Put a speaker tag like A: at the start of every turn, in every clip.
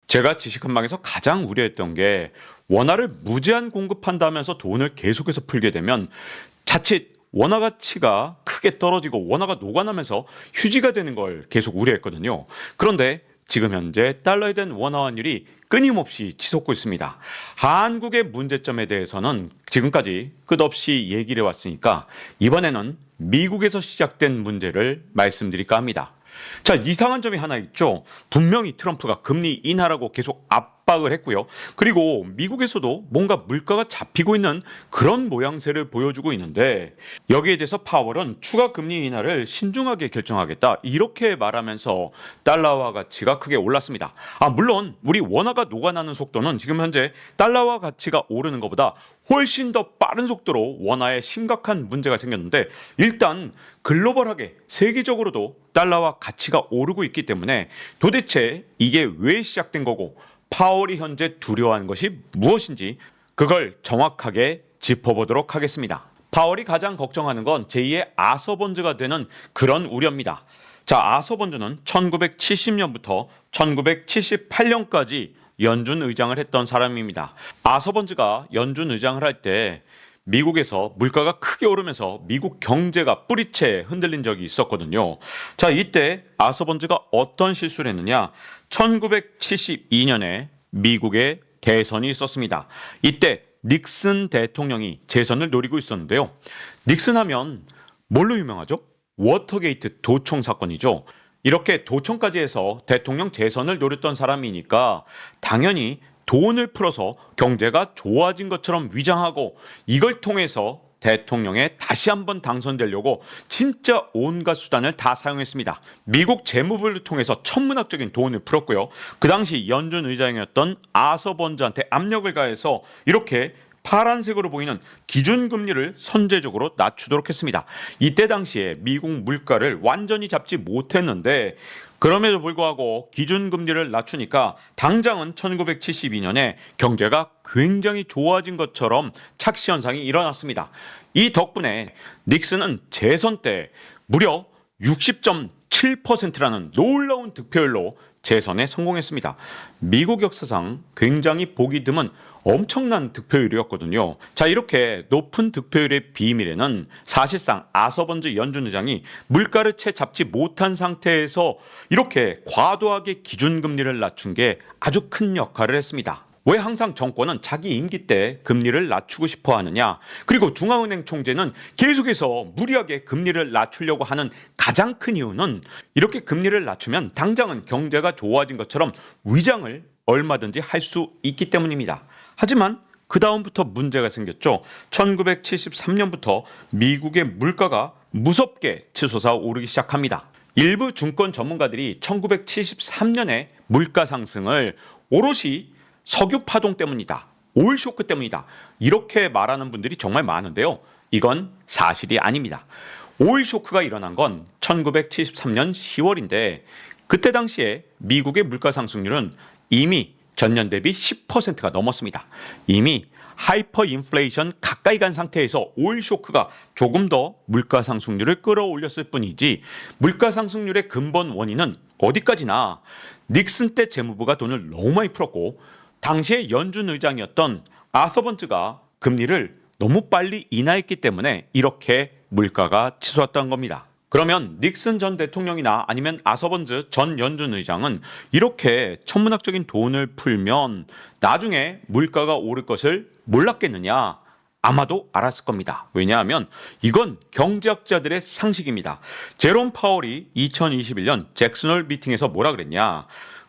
A: 제가 지식한방에서 가장 우려했던 게 원화를 무제한 공급한다면서 돈을 계속해서 풀게 되면 자칫 원화 가치가 크게 떨어지고 원화가 녹아나면서 휴지가 되는 걸 계속 우려했거든요. 그런데 지금 현재 달러에 대한 원화 환율이 끊임없이 치솟고 있습니다. 한국의 문제점에 대해서는 지금까지 끝없이 얘기를 해왔으니까 이번에는 미국에서 시작된 문제를 말씀드릴까 합니다. 자, 이상한 점이 하나 있죠. 분명히 트럼프가 금리 인하라고 계속 압박을 했고요. 그리고 미국에서도 뭔가 물가가 잡히고 있는 그런 모양새를 보여주고 있는데 여기에 대해서 파월은 추가 금리 인하를 신중하게 결정하겠다 이렇게 말하면서 달러화 가치가 크게 올랐습니다. 물론 우리 원화가 녹아나는 속도는 지금 현재 달러화 가치가 오르는 것보다 훨씬 더 빠른 속도로 원화에 심각한 문제가 생겼는데 일단 글로벌하게 세계적으로도 달러와 가치가 오르고 있기 때문에 도대체 이게 왜 시작된 거고 파월이 현재 두려워하는 것이 무엇인지 그걸 정확하게 짚어보도록 하겠습니다. 파월이 가장 걱정하는 건 제2의 아서번즈가 되는 그런 우려입니다. 자, 아서번즈는 1970년부터 1978년까지 연준 의장을 했던 사람입니다. 아서번즈가 연준 의장을 할 때 미국에서 물가가 크게 오르면서 미국 경제가 뿌리채 흔들린 적이 있었거든요. 자, 이때 아서번즈가 어떤 실수를 했느냐? 1972년에 미국에 대선이 있었습니다. 이때 닉슨 대통령이 재선을 노리고 있었는데요. 닉슨 하면 뭘로 유명하죠? 워터게이트 도청 사건이죠. 이렇게 도청까지 해서 대통령 재선을 노렸던 사람이니까 당연히 돈을 풀어서 경제가 좋아진 것처럼 위장하고 이걸 통해서 대통령에 다시 한번 당선되려고 진짜 온갖 수단을 다 사용했습니다. 미국 재무부를 통해서 천문학적인 돈을 풀었고요. 그 당시 연준 의장이었던 아서번즈한테 압력을 가해서 이렇게 파란색으로 보이는 기준금리를 선제적으로 낮추도록 했습니다. 이때 당시에 미국 물가를 완전히 잡지 못했는데 그럼에도 불구하고 기준금리를 낮추니까 당장은 1972년에 경제가 굉장히 좋아진 것처럼 착시 현상이 일어났습니다. 이 덕분에 닉슨은 재선 때 무려 60.7%라는 놀라운 득표율로 재선에 성공했습니다. 미국 역사상 굉장히 보기 드문 엄청난 득표율이었거든요. 자, 이렇게 높은 득표율의 비밀에는 사실상 아서번즈 연준 의장이 물가를 채 잡지 못한 상태에서 이렇게 과도하게 기준금리를 낮춘 게 아주 큰 역할을 했습니다. 왜 항상 정권은 자기 임기 때 금리를 낮추고 싶어 하느냐? 그리고 중앙은행 총재는 계속해서 무리하게 금리를 낮추려고 하는 가장 큰 이유는 이렇게 금리를 낮추면 당장은 경제가 좋아진 것처럼 위장을 얼마든지 할 수 있기 때문입니다. 하지만 그 다음부터 문제가 생겼죠. 1973년부터 미국의 물가가 무섭게 치솟아 오르기 시작합니다. 일부 증권 전문가들이 1973년에 물가 상승을 오롯이 석유 파동 때문이다. 오일 쇼크 때문이다. 이렇게 말하는 분들이 정말 많은데요. 이건 사실이 아닙니다. 오일 쇼크가 일어난 건 1973년 10월인데 그때 당시에 미국의 물가 상승률은 이미 전년 대비 10%가 넘었습니다. 이미 하이퍼 인플레이션 가까이 간 상태에서 오일 쇼크가 조금 더 물가 상승률을 끌어올렸을 뿐이지 물가 상승률의 근본 원인은 어디까지나 닉슨 때 재무부가 돈을 너무 많이 풀었고 당시에 연준 의장이었던 아서번즈가 금리를 너무 빨리 인하했기 때문에 이렇게 물가가 치솟았던 겁니다. 그러면 닉슨 전 대통령이나 아니면 아서번즈 전 연준 의장은 이렇게 천문학적인 돈을 풀면 나중에 물가가 오를 것을 몰랐겠느냐? 아마도 알았을 겁니다. 왜냐하면 이건 경제학자들의 상식입니다. 제롬 파월이 2021년 잭슨홀 미팅에서 뭐라 그랬냐?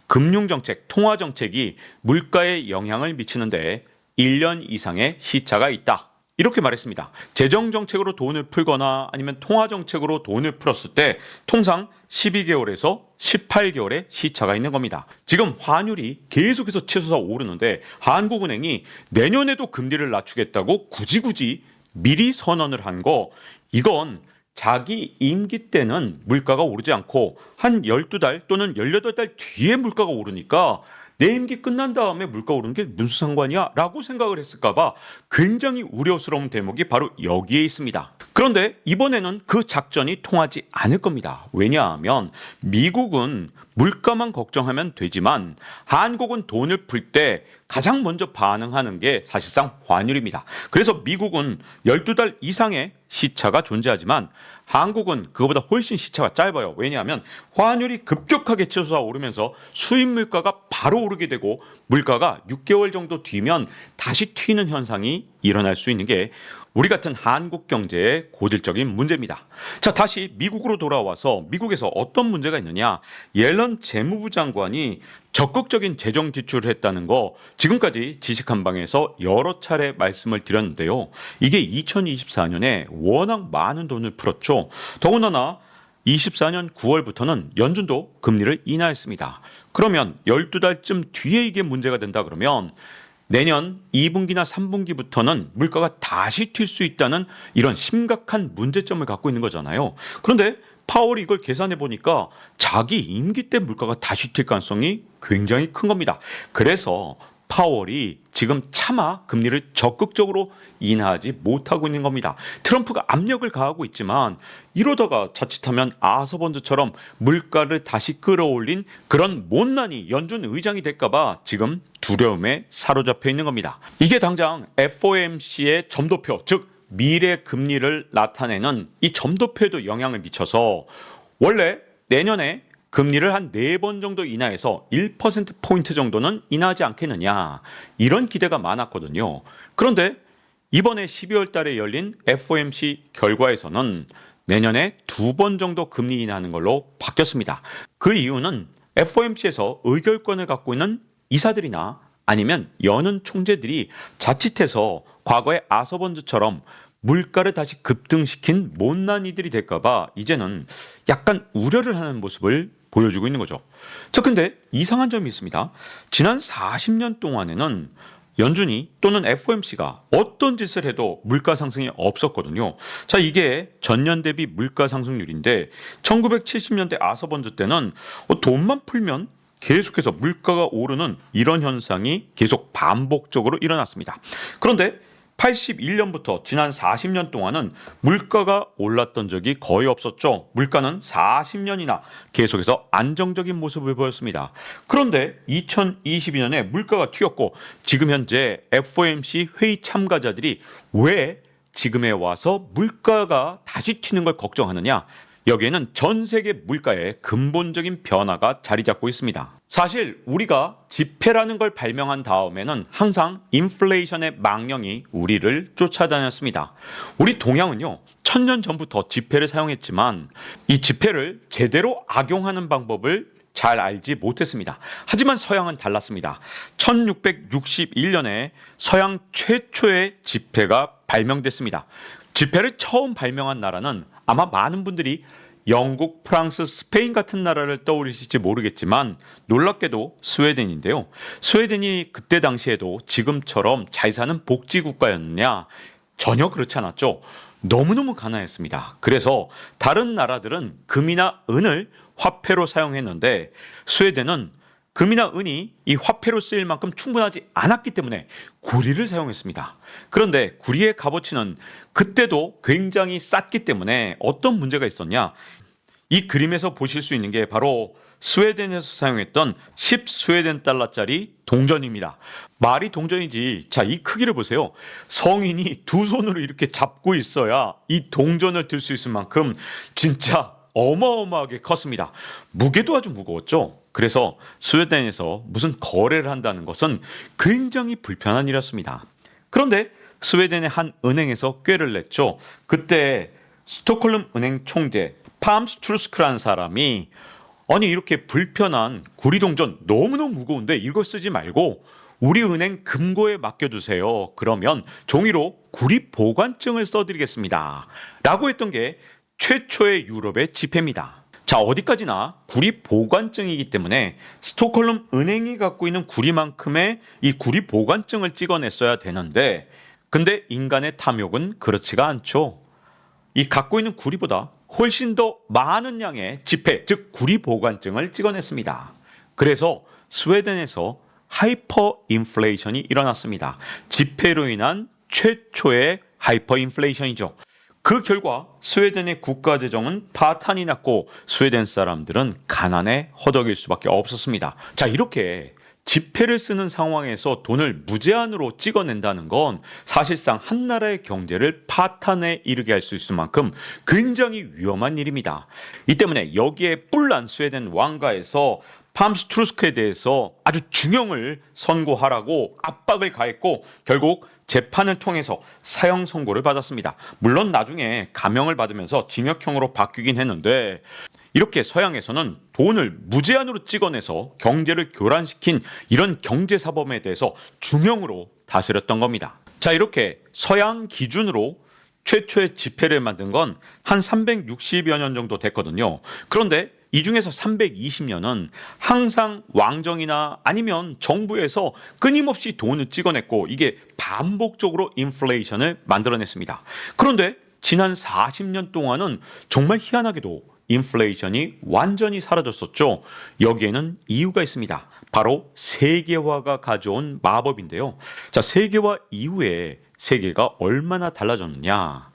A: 금융정책, 통화정책이 물가에 영향을 미치는데 1년 이상의 시차가 있다. 이렇게 말했습니다. 재정정책으로 돈을 풀거나 아니면 통화정책으로 돈을 풀었을 때 통상 12개월에서 18개월의 시차가 있는 겁니다. 지금 환율이 계속해서 치솟아 오르는데 한국은행이 내년에도 금리를 낮추겠다고 굳이 미리 선언을 한 거 이건 자기 임기 때는 물가가 오르지 않고 한 12달 또는 18달 뒤에 물가가 오르니까 내 임기 끝난 다음에 물가 오르는 게 무슨 상관이야? 라고 생각을 했을까 봐 굉장히 우려스러운 대목이 바로 여기에 있습니다. 그런데 이번에는 그 작전이 통하지 않을 겁니다. 왜냐하면 미국은 물가만 걱정하면 되지만 한국은 돈을 풀 때 가장 먼저 반응하는 게 사실상 환율입니다. 그래서 미국은 12달 이상의 시차가 존재하지만 한국은 그거보다 훨씬 시차가 짧아요. 왜냐하면 환율이 급격하게 치솟아 오르면서 수입 물가가 바로 오르게 되고 물가가 6개월 정도 뒤면 다시 튀는 현상이 일어날 수 있는 게 우리 같은 한국 경제의 고질적인 문제입니다. 자, 다시 미국으로 돌아와서 미국에서 어떤 문제가 있느냐? 옐런 재무부 장관이 적극적인 재정 지출을 했다는 거 지금까지 지식한방에서 여러 차례 말씀을 드렸는데요. 이게 2024년에 워낙 많은 돈을 풀었죠. 더군다나 24년 9월부터는 연준도 금리를 인하했습니다. 그러면 12달쯤 뒤에 이게 문제가 된다 그러면 내년 2분기나 3분기부터는 물가가 다시 튈 수 있다는 이런 심각한 문제점을 갖고 있는 거잖아요. 그런데 파월이 이걸 계산해 보니까 자기 임기 때 물가가 다시 튈 가능성이 굉장히 큰 겁니다. 그래서 파월이 지금 차마 금리를 적극적으로 인하하지 못하고 있는 겁니다. 트럼프가 압력을 가하고 있지만 이러다가 자칫하면 아서번드처럼 물가를 다시 끌어올린 그런 못난이 연준 의장이 될까봐 지금 두려움에 사로잡혀 있는 겁니다. 이게 당장 FOMC의 점도표, 즉 미래 금리를 나타내는 이 점도표에도 영향을 미쳐서 원래 내년에 금리를 한 4번 정도 인하해서 1%포인트 정도는 인하하지 않겠느냐 이런 기대가 많았거든요. 그런데 이번에 12월 달에 열린 FOMC 결과에서는 내년에 2번 정도 금리 인하하는 걸로 바뀌었습니다. 그 이유는 FOMC에서 의결권을 갖고 있는 이사들이나 아니면 연은 총재들이 자칫해서 과거의 아서번드처럼 물가를 다시 급등시킨 못난이들이 될까봐 이제는 약간 우려를 하는 모습을 보여주고 있는 거죠. 자, 근데 이상한 점이 있습니다. 지난 40년 동안에는 연준이 또는 FOMC가 어떤 짓을 해도 물가 상승이 없었거든요. 자, 이게 전년 대비 물가 상승률인데 1970년대 아서번드 때는 돈만 풀면 계속해서 물가가 오르는 이런 현상이 계속 반복적으로 일어났습니다. 그런데 81년부터 지난 40년 동안은 물가가 올랐던 적이 거의 없었죠. 물가는 40년이나 계속해서 안정적인 모습을 보였습니다. 그런데 2022년에 물가가 튀었고 지금 현재 FOMC 회의 참가자들이 왜 지금에 와서 물가가 다시 튀는 걸 걱정하느냐? 여기에는 전 세계 물가의 근본적인 변화가 자리 잡고 있습니다. 사실 우리가 지폐라는 걸 발명한 다음에는 항상 인플레이션의 망령이 우리를 쫓아다녔습니다. 우리 동양은요, 1000년 전부터 지폐를 사용했지만 이 지폐를 제대로 악용하는 방법을 잘 알지 못했습니다. 하지만 서양은 달랐습니다. 1661년에 서양 최초의 지폐가 발명됐습니다. 지폐를 처음 발명한 나라는 아마 많은 분들이 영국, 프랑스, 스페인 같은 나라를 떠올리실지 모르겠지만 놀랍게도 스웨덴인데요. 스웨덴이 그때 당시에도 지금처럼 잘 사는 복지 국가였느냐? 전혀 그렇지 않았죠. 너무너무 가난했습니다. 그래서 다른 나라들은 금이나 은을 화폐로 사용했는데 스웨덴은 금이나 은이 이 화폐로 쓰일 만큼 충분하지 않았기 때문에 구리를 사용했습니다. 그런데 구리의 값어치는 그때도 굉장히 쌌기 때문에 어떤 문제가 있었냐? 이 그림에서 보실 수 있는 게 바로 스웨덴에서 사용했던 10 스웨덴 달러짜리 동전입니다. 말이 동전이지. 자, 이 크기를 보세요. 성인이 두 손으로 이렇게 잡고 있어야 이 동전을 들 수 있을 만큼 진짜 어마어마하게 컸습니다. 무게도 아주 무거웠죠. 그래서 스웨덴에서 무슨 거래를 한다는 것은 굉장히 불편한 일이었습니다. 그런데 스웨덴의 한 은행에서 꾀를 냈죠. 그때 스톡홀름 은행 총재 팜스트루스크라는 사람이 아니 이렇게 불편한 구리동전 너무너무 무거운데 이거 쓰지 말고 우리 은행 금고에 맡겨두세요. 그러면 종이로 구리 보관증을 써드리겠습니다. 라고 했던 게 최초의 유럽의 지폐입니다. 자, 어디까지나 구리 보관증이기 때문에 스톡홀름 은행이 갖고 있는 구리만큼의 이 구리 보관증을 찍어냈어야 되는데 근데 인간의 탐욕은 그렇지가 않죠. 이 갖고 있는 구리보다 훨씬 더 많은 양의 지폐, 즉 구리 보관증을 찍어냈습니다. 그래서 스웨덴에서 하이퍼 인플레이션이 일어났습니다. 지폐로 인한 최초의 하이퍼 인플레이션이죠. 그 결과 스웨덴의 국가 재정은 파탄이 났고 스웨덴 사람들은 가난에 허덕일 수밖에 없었습니다. 자, 이렇게 지폐를 쓰는 상황에서 돈을 무제한으로 찍어낸다는 건 사실상 한 나라의 경제를 파탄에 이르게 할 수 있을 만큼 굉장히 위험한 일입니다. 이 때문에 여기에 뿔난 스웨덴 왕가에서 팜스트루스크에 대해서 아주 중형을 선고하라고 압박을 가했고 결국 재판을 통해서 사형 선고를 받았습니다. 물론 나중에 감형을 받으면서 징역형으로 바뀌긴 했는데 이렇게 서양에서는 돈을 무제한으로 찍어내서 경제를 교란시킨 이런 경제사범에 대해서 중형으로 다스렸던 겁니다. 자, 이렇게 서양 기준으로 최초의 지폐를 만든 건 한 360여 년 정도 됐거든요. 그런데 이 중에서 320년은 항상 왕정이나 아니면 정부에서 끊임없이 돈을 찍어냈고 이게 반복적으로 인플레이션을 만들어냈습니다. 그런데 지난 40년 동안은 정말 희한하게도 인플레이션이 완전히 사라졌었죠. 여기에는 이유가 있습니다. 바로 세계화가 가져온 마법인데요. 자, 세계화 이후에 세계가 얼마나 달라졌느냐?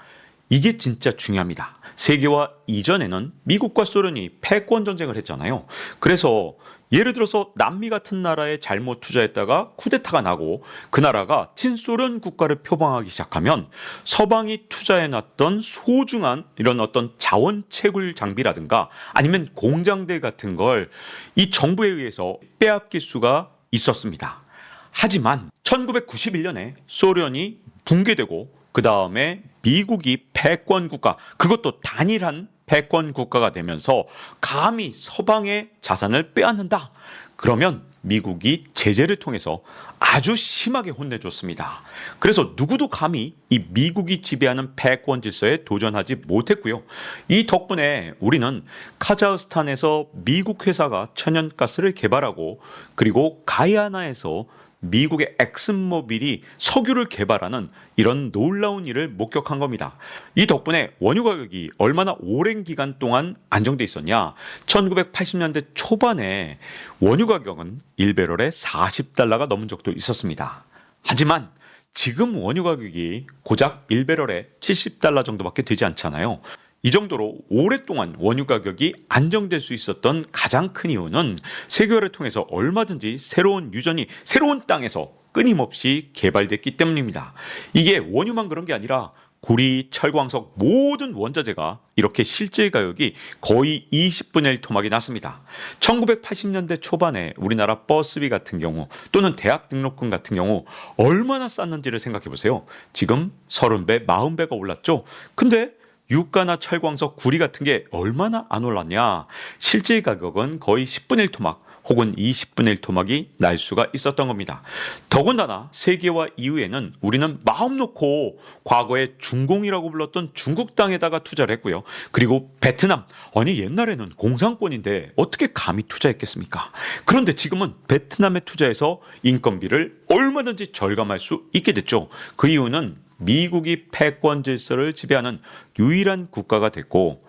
A: 이게 진짜 중요합니다. 세계화 이전에는 미국과 소련이 패권 전쟁을 했잖아요. 그래서 예를 들어서 남미 같은 나라에 잘못 투자했다가 쿠데타가 나고 그 나라가 친소련 국가를 표방하기 시작하면 서방이 투자해놨던 소중한 이런 어떤 자원 채굴 장비라든가 아니면 공장들 같은 걸 이 정부에 의해서 빼앗길 수가 있었습니다. 하지만 1991년에 소련이 붕괴되고 그 다음에 미국이 패권 국가, 그것도 단일한 패권 국가가 되면서 감히 서방의 자산을 빼앗는다. 그러면 미국이 제재를 통해서 아주 심하게 혼내줬습니다. 그래서 누구도 감히 이 미국이 지배하는 패권 질서에 도전하지 못했고요. 이 덕분에 우리는 카자흐스탄에서 미국 회사가 천연가스를 개발하고 그리고 가이아나에서 미국의 엑슨모빌이 석유를 개발하는 이런 놀라운 일을 목격한 겁니다. 이 덕분에 원유 가격이 얼마나 오랜 기간 동안 안정돼 있었냐? 1980년대 초반에 원유 가격은 1배럴에 $40가 넘은 적도 있었습니다. 하지만 지금 원유 가격이 고작 1배럴에 $70 정도밖에 되지 않잖아요. 이 정도로 오랫동안 원유 가격이 안정될 수 있었던 가장 큰 이유는 세계화를 통해서 얼마든지 새로운 유전이 새로운 땅에서 끊임없이 개발됐기 때문입니다. 이게 원유만 그런 게 아니라 구리, 철광석 모든 원자재가 이렇게 실제 가격이 거의 20분의 1 토막이 났습니다. 1980년대 초반에 우리나라 버스비 같은 경우 또는 대학 등록금 같은 경우 얼마나 쌌는지를 생각해 보세요. 지금 30배, 40배가 올랐죠. 근데 유가나 철광석, 구리 같은 게 얼마나 안 올랐냐? 실제 가격은 거의 10분의 1 토막 혹은 20분의 1 토막이 날 수가 있었던 겁니다. 더군다나 세계화 이후에는 우리는 마음 놓고 과거에 중공이라고 불렀던 중국 땅에다가 투자를 했고요. 그리고 베트남, 아니 옛날에는 공산권인데 어떻게 감히 투자했겠습니까? 그런데 지금은 베트남에 투자해서 인건비를 얼마든지 절감할 수 있게 됐죠. 그 이유는 미국이 패권 질서를 지배하는 유일한 국가가 됐고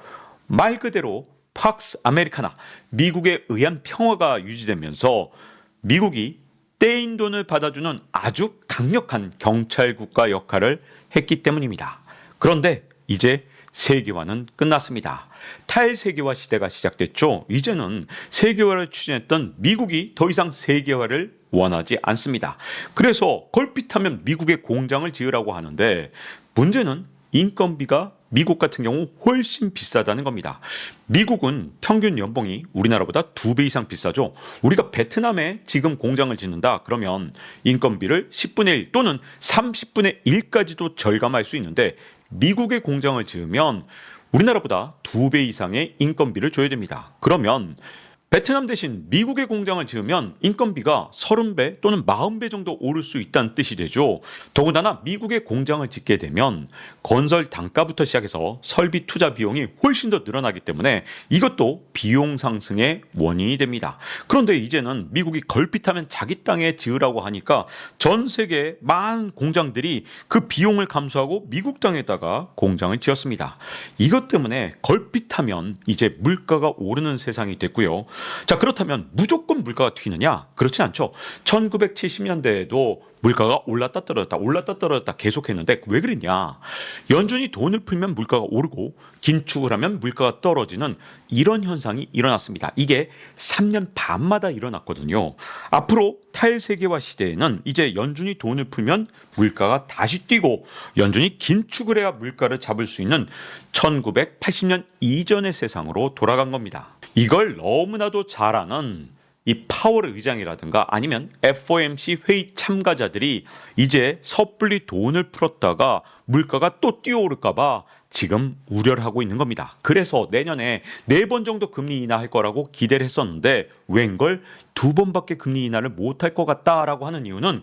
A: 말 그대로 팍스 아메리카나, 미국에 의한 평화가 유지되면서 미국이 떼인 돈을 받아주는 아주 강력한 경찰 국가 역할을 했기 때문입니다. 그런데 이제 세계화는 끝났습니다. 탈세계화 시대가 시작됐죠. 이제는 세계화를 추진했던 미국이 더 이상 세계화를 원하지 않습니다. 그래서 걸핏하면 미국의 공장을 지으라고 하는데 문제는 인건비가 미국 같은 경우 훨씬 비싸다는 겁니다. 미국은 평균 연봉이 우리나라보다 2배 이상 비싸죠. 우리가 베트남에 지금 공장을 짓는다 그러면 인건비를 10분의 1 또는 30분의 1까지도 절감할 수 있는데 미국의 공장을 지으면 우리나라보다 2배 이상의 인건비를 줘야 됩니다. 그러면 베트남 대신 미국의 공장을 지으면 인건비가 30배 또는 40배 정도 오를 수 있다는 뜻이 되죠. 더군다나 미국의 공장을 짓게 되면 건설 단가부터 시작해서 설비 투자 비용이 훨씬 더 늘어나기 때문에 이것도 비용 상승의 원인이 됩니다. 그런데 이제는 미국이 걸핏하면 자기 땅에 지으라고 하니까 전 세계 많은 공장들이 그 비용을 감수하고 미국 땅에다가 공장을 지었습니다. 이것 때문에 걸핏하면 이제 물가가 오르는 세상이 됐고요. 자, 그렇다면 무조건 물가가 튀느냐? 그렇지 않죠. 1970년대에도 물가가 올랐다 떨어졌다 계속했는데 왜 그랬냐? 연준이 돈을 풀면 물가가 오르고 긴축을 하면 물가가 떨어지는 이런 현상이 일어났습니다. 이게 3년 반마다 일어났거든요. 앞으로 탈세계화 시대에는 이제 연준이 돈을 풀면 물가가 다시 뛰고 연준이 긴축을 해야 물가를 잡을 수 있는 1980년 이전의 세상으로 돌아간 겁니다. 이걸 너무나도 잘 아는 이 파월 의장이라든가 아니면 FOMC 회의 참가자들이 이제 섣불리 돈을 풀었다가 물가가 또 뛰어오를까봐 지금 우려를 하고 있는 겁니다. 그래서 내년에 4번 정도 금리 인하할 거라고 기대를 했었는데 웬걸 2번밖에 금리 인하를 못할 것 같다라고 하는 이유는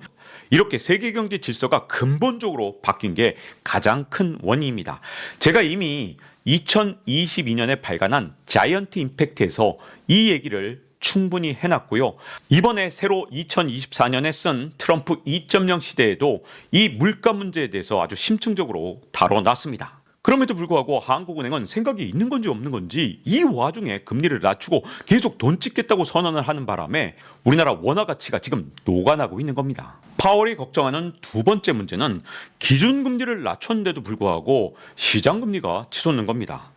A: 이렇게 세계 경제 질서가 근본적으로 바뀐 게 가장 큰 원인입니다. 제가 이미 2022년에 발간한 자이언트 임팩트에서 이 얘기를 충분히 해놨고요. 이번에 새로 2024년에 쓴 트럼프 2.0 시대에도 이 물가 문제에 대해서 아주 심층적으로 다뤄놨습니다. 그럼에도 불구하고 한국은행은 생각이 있는 건지 없는 건지 이 와중에 금리를 낮추고 계속 돈 찍겠다고 선언을 하는 바람에 우리나라 원화 가치가 지금 녹아나고 있는 겁니다. 파월이 걱정하는 두 번째 문제는 기준금리를 낮췄는데도 불구하고 시장금리가 치솟는 겁니다.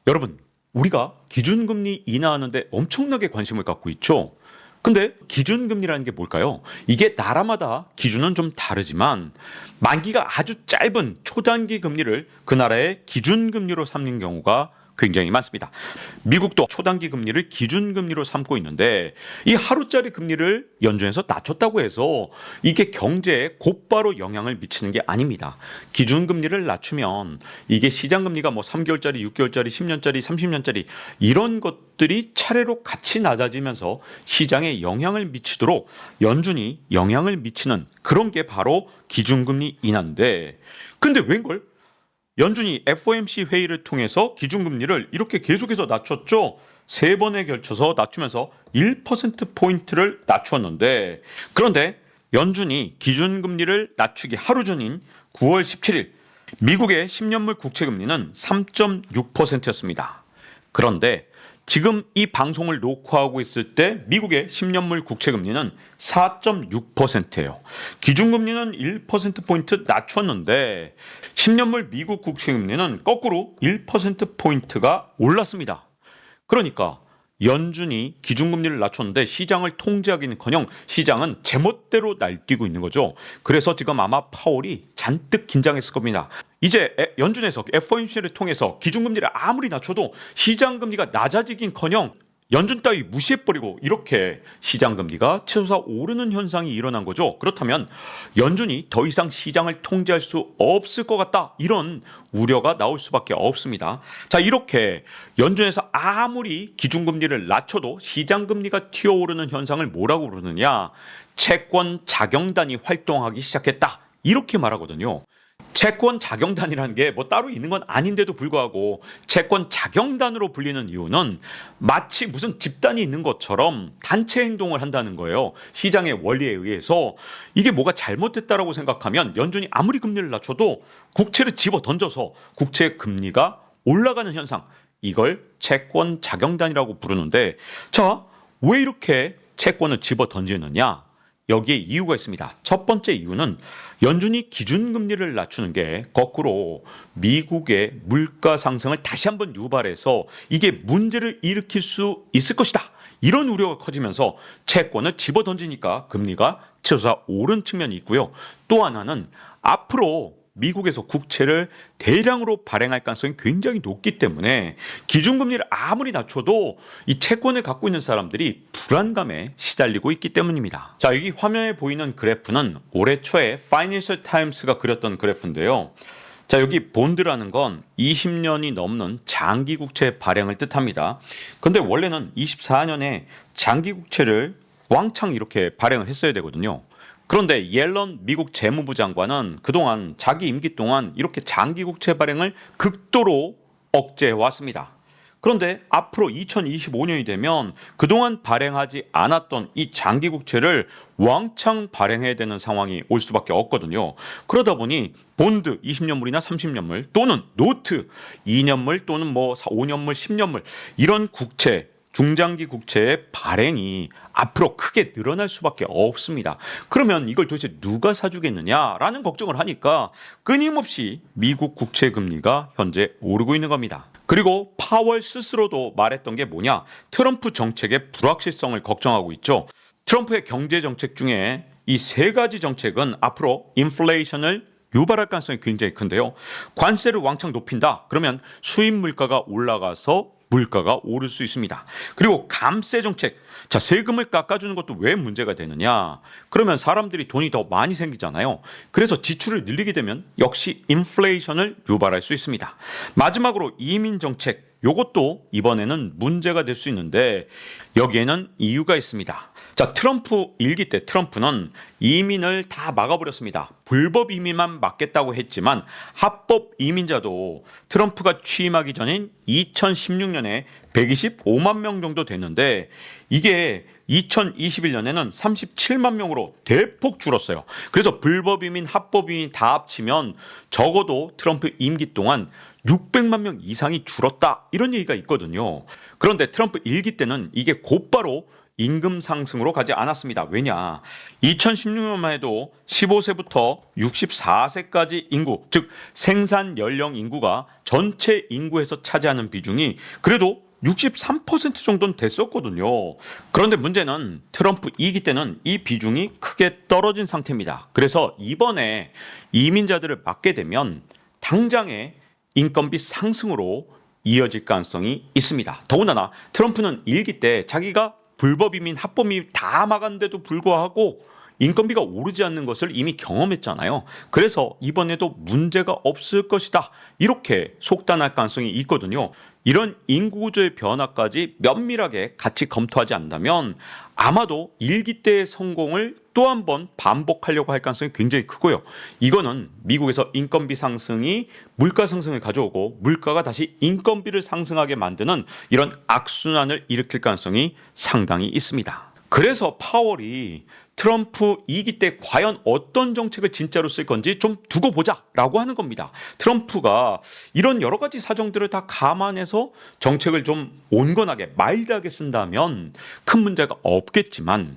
A: 여러분, 우리가 기준금리 인하하는데 엄청나게 관심을 갖고 있죠. 근데 기준금리라는 게 뭘까요? 이게 나라마다 기준은 좀 다르지만 만기가 아주 짧은 초단기 금리를 그 나라의 기준금리로 삼는 경우가 굉장히 많습니다. 미국도 초단기 금리를 기준금리로 삼고 있는데 이 하루짜리 금리를 연준에서 낮췄다고 해서 이게 경제에 곧바로 영향을 미치는 게 아닙니다. 기준금리를 낮추면 이게 시장금리가 뭐 3개월짜리, 6개월짜리, 10년짜리, 30년짜리 이런 것들이 차례로 같이 낮아지면서 시장에 영향을 미치도록 연준이 영향을 미치는 그런 게 바로 기준금리 인하인데 근데 웬걸? 연준이 FOMC 회의를 통해서 기준금리를 이렇게 계속해서 낮췄죠. 3번에 걸쳐서 낮추면서 1%포인트를 낮추었는데 그런데 연준이 기준금리를 낮추기 하루 전인 9월 17일 미국의 10년물 국채금리는 3.6%였습니다. 그런데 지금 이 방송을 녹화하고 있을 때 미국의 10년물 국채금리는 4.6%예요. 기준금리는 1%포인트 낮췄는데 10년물 미국 국채금리는 거꾸로 1%포인트가 올랐습니다. 그러니까 연준이 기준금리를 낮췄는데 시장을 통제하기는커녕 시장은 제멋대로 날뛰고 있는 거죠. 그래서 지금 아마 파월이 잔뜩 긴장했을 겁니다. 이제 연준에서 FOMC를 통해서 기준금리를 아무리 낮춰도 시장금리가 낮아지긴커녕 연준 따위 무시해버리고 이렇게 시장금리가 치솟아 오르는 현상이 일어난 거죠. 그렇다면 연준이 더 이상 시장을 통제할 수 없을 것 같다. 이런 우려가 나올 수밖에 없습니다. 자, 이렇게 연준에서 아무리 기준금리를 낮춰도 시장금리가 튀어오르는 현상을 뭐라고 부르느냐? 채권 자경단이 활동하기 시작했다. 이렇게 말하거든요. 채권 자경단이라는 게 뭐 따로 있는 건 아닌데도 불구하고 채권 자경단으로 불리는 이유는 마치 무슨 집단이 있는 것처럼 단체 행동을 한다는 거예요. 시장의 원리에 의해서 이게 뭐가 잘못됐다라고 생각하면 연준이 아무리 금리를 낮춰도 국채를 집어 던져서 국채 금리가 올라가는 현상 이걸 채권 자경단이라고 부르는데 자, 왜 이렇게 채권을 집어 던지느냐? 여기에 이유가 있습니다. 첫 번째 이유는 연준이 기준금리를 낮추는 게 거꾸로 미국의 물가 상승을 다시 한번 유발해서 이게 문제를 일으킬 수 있을 것이다. 이런 우려가 커지면서 채권을 집어던지니까 금리가 치솟아 오른 측면이 있고요. 또 하나는 앞으로 미국에서 국채를 대량으로 발행할 가능성이 굉장히 높기 때문에 기준금리를 아무리 낮춰도 이 채권을 갖고 있는 사람들이 불안감에 시달리고 있기 때문입니다. 자, 여기 화면에 보이는 그래프는 올해 초에 파이낸셜 타임스가 그렸던 그래프인데요. 자, 여기 본드라는 건 20년이 넘는 장기 국채 발행을 뜻합니다. 근데 원래는 24년에 장기 국채를 왕창 이렇게 발행을 했어야 되거든요. 그런데 옐런 미국 재무부 장관은 그동안 자기 임기 동안 이렇게 장기 국채 발행을 극도로 억제해 왔습니다. 그런데 앞으로 2025년이 되면 그동안 발행하지 않았던 이 장기 국채를 왕창 발행해야 되는 상황이 올 수밖에 없거든요. 그러다 보니 본드 20년물이나 30년물 또는 노트 2년물 또는 뭐 5년물, 10년물 이런 국채 중장기 국채의 발행이 앞으로 크게 늘어날 수밖에 없습니다. 그러면 이걸 도대체 누가 사주겠느냐라는 걱정을 하니까 끊임없이 미국 국채 금리가 현재 오르고 있는 겁니다. 그리고 파월 스스로도 말했던 게 뭐냐? 트럼프 정책의 불확실성을 걱정하고 있죠. 트럼프의 경제 정책 중에 이 세 가지 정책은 앞으로 인플레이션을 유발할 가능성이 굉장히 큰데요. 관세를 왕창 높인다. 그러면 수입 물가가 올라가서 물가가 오를 수 있습니다. 그리고 감세 정책. 자, 세금을 깎아주는 것도 왜 문제가 되느냐? 그러면 사람들이 돈이 더 많이 생기잖아요. 그래서 지출을 늘리게 되면 역시 인플레이션을 유발할 수 있습니다. 마지막으로 이민 정책. 요것도 이번에는 문제가 될 수 있는데 여기에는 이유가 있습니다. 자, 트럼프 일기 때 트럼프는 이민을 다 막아버렸습니다. 불법 이민만 막겠다고 했지만 합법 이민자도 트럼프가 취임하기 전인 2016년에 125만 명 정도 됐는데 이게 2021년에는 37만 명으로 대폭 줄었어요. 그래서 불법 이민, 합법 이민 다 합치면 적어도 트럼프 임기 동안 600만 명 이상이 줄었다. 이런 얘기가 있거든요. 그런데 트럼프 일기 때는 이게 곧바로 임금 상승으로 가지 않았습니다. 왜냐? 2016년만 해도 15세부터 64세까지 인구, 즉 생산 연령 인구가 전체 인구에서 차지하는 비중이 그래도 63% 정도는 됐었거든요. 그런데 문제는 트럼프 2기 때는 이 비중이 크게 떨어진 상태입니다. 그래서 이번에 이민자들을 막게 되면 당장의 인건비 상승으로 이어질 가능성이 있습니다. 더군다나 트럼프는 1기 때 자기가 불법 이민, 합법 이민 다 막았는데도 불구하고 인건비가 오르지 않는 것을 이미 경험했잖아요. 그래서 이번에도 문제가 없을 것이다. 이렇게 속단할 가능성이 있거든요. 이런 인구 구조의 변화까지 면밀하게 같이 검토하지 않는다면 아마도 1기 때의 성공을 또 한 번 반복하려고 할 가능성이 굉장히 크고요. 이거는 미국에서 인건비 상승이 물가 상승을 가져오고 물가가 다시 인건비를 상승하게 만드는 이런 악순환을 일으킬 가능성이 상당히 있습니다. 그래서 파월이 트럼프 2기 때 과연 어떤 정책을 진짜로 쓸 건지 좀 두고 보자라고 하는 겁니다. 트럼프가 이런 여러 가지 사정들을 다 감안해서 정책을 좀 온건하게 마일드하게 쓴다면 큰 문제가 없겠지만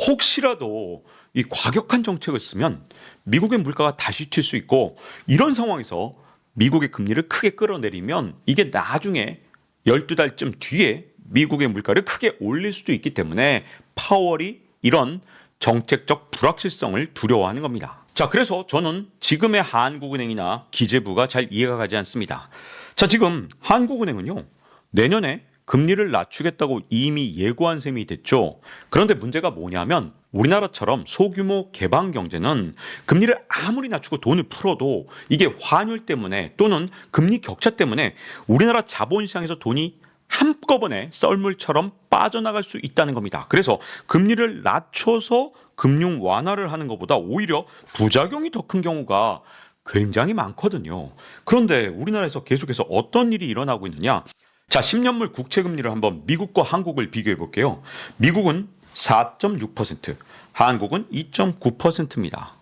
A: 혹시라도 이 과격한 정책을 쓰면 미국의 물가가 다시 튈 수 있고 이런 상황에서 미국의 금리를 크게 끌어내리면 이게 나중에 12달쯤 뒤에 미국의 물가를 크게 올릴 수도 있기 때문에 파월이 이런 정책적 불확실성을 두려워하는 겁니다. 자, 그래서 저는 지금의 한국은행이나 기재부가 잘 이해가 가지 않습니다. 자, 지금 한국은행은요, 내년에 금리를 낮추겠다고 이미 예고한 셈이 됐죠. 그런데 문제가 뭐냐면 우리나라처럼 소규모 개방 경제는 금리를 아무리 낮추고 돈을 풀어도 이게 환율 때문에 또는 금리 격차 때문에 우리나라 자본시장에서 돈이 한꺼번에 썰물처럼 빠져나갈 수 있다는 겁니다. 그래서 금리를 낮춰서 금융 완화를 하는 것보다 오히려 부작용이 더 큰 경우가 굉장히 많거든요. 그런데 우리나라에서 계속해서 어떤 일이 일어나고 있느냐? 자, 10년물 국채 금리를 한번 미국과 한국을 비교해 볼게요. 미국은 4.6%, 한국은 2.9%입니다.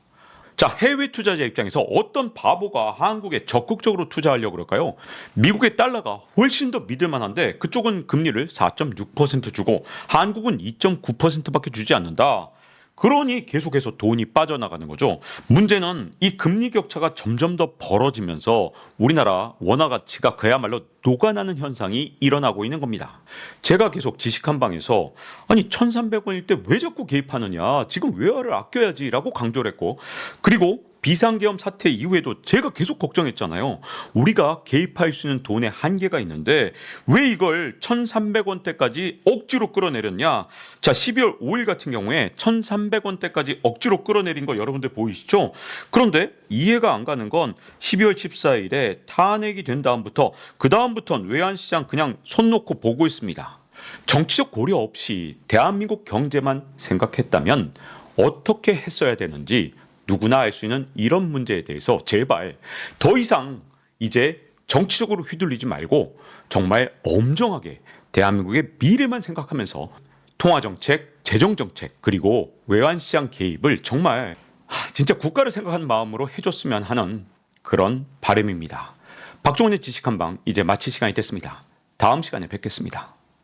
A: 자, 해외 투자자 입장에서 어떤 바보가 한국에 적극적으로 투자하려고 그럴까요? 미국의 달러가 훨씬 더 믿을 만한데 그쪽은 금리를 4.6% 주고 한국은 2.9%밖에 주지 않는다. 그러니 계속해서 돈이 빠져나가는 거죠. 문제는 이 금리 격차가 점점 더 벌어지면서 우리나라 원화 가치가 그야말로 녹아나는 현상이 일어나고 있는 겁니다. 제가 계속 지식한방에서 아니 1,300원일 때 왜 자꾸 개입하느냐, 지금 외화를 아껴야지 라고 강조를 했고, 그리고 비상계엄 사태 이후에도 제가 계속 걱정했잖아요. 우리가 개입할 수 있는 돈의 한계가 있는데 왜 이걸 1,300원대까지 억지로 끌어내렸냐. 자, 12월 5일 같은 경우에 1,300원대까지 억지로 끌어내린 거 여러분들 보이시죠? 그런데 이해가 안 가는 건 12월 14일에 탄핵이 된 다음부터 그 다음부터는 외환시장 그냥 손 놓고 보고 있습니다. 정치적 고려 없이 대한민국 경제만 생각했다면 어떻게 했어야 되는지 누구나 알 수 있는 이런 문제에 대해서 제발 더 이상 이제 정치적으로 휘둘리지 말고 정말 엄정하게 대한민국의 미래만 생각하면서 통화정책, 재정정책, 그리고 외환시장 개입을 정말 진짜 국가를 생각하는 마음으로 해줬으면 하는 그런 바람입니다. 박종훈의 지식한방 이제 마칠 시간이 됐습니다. 다음 시간에 뵙겠습니다.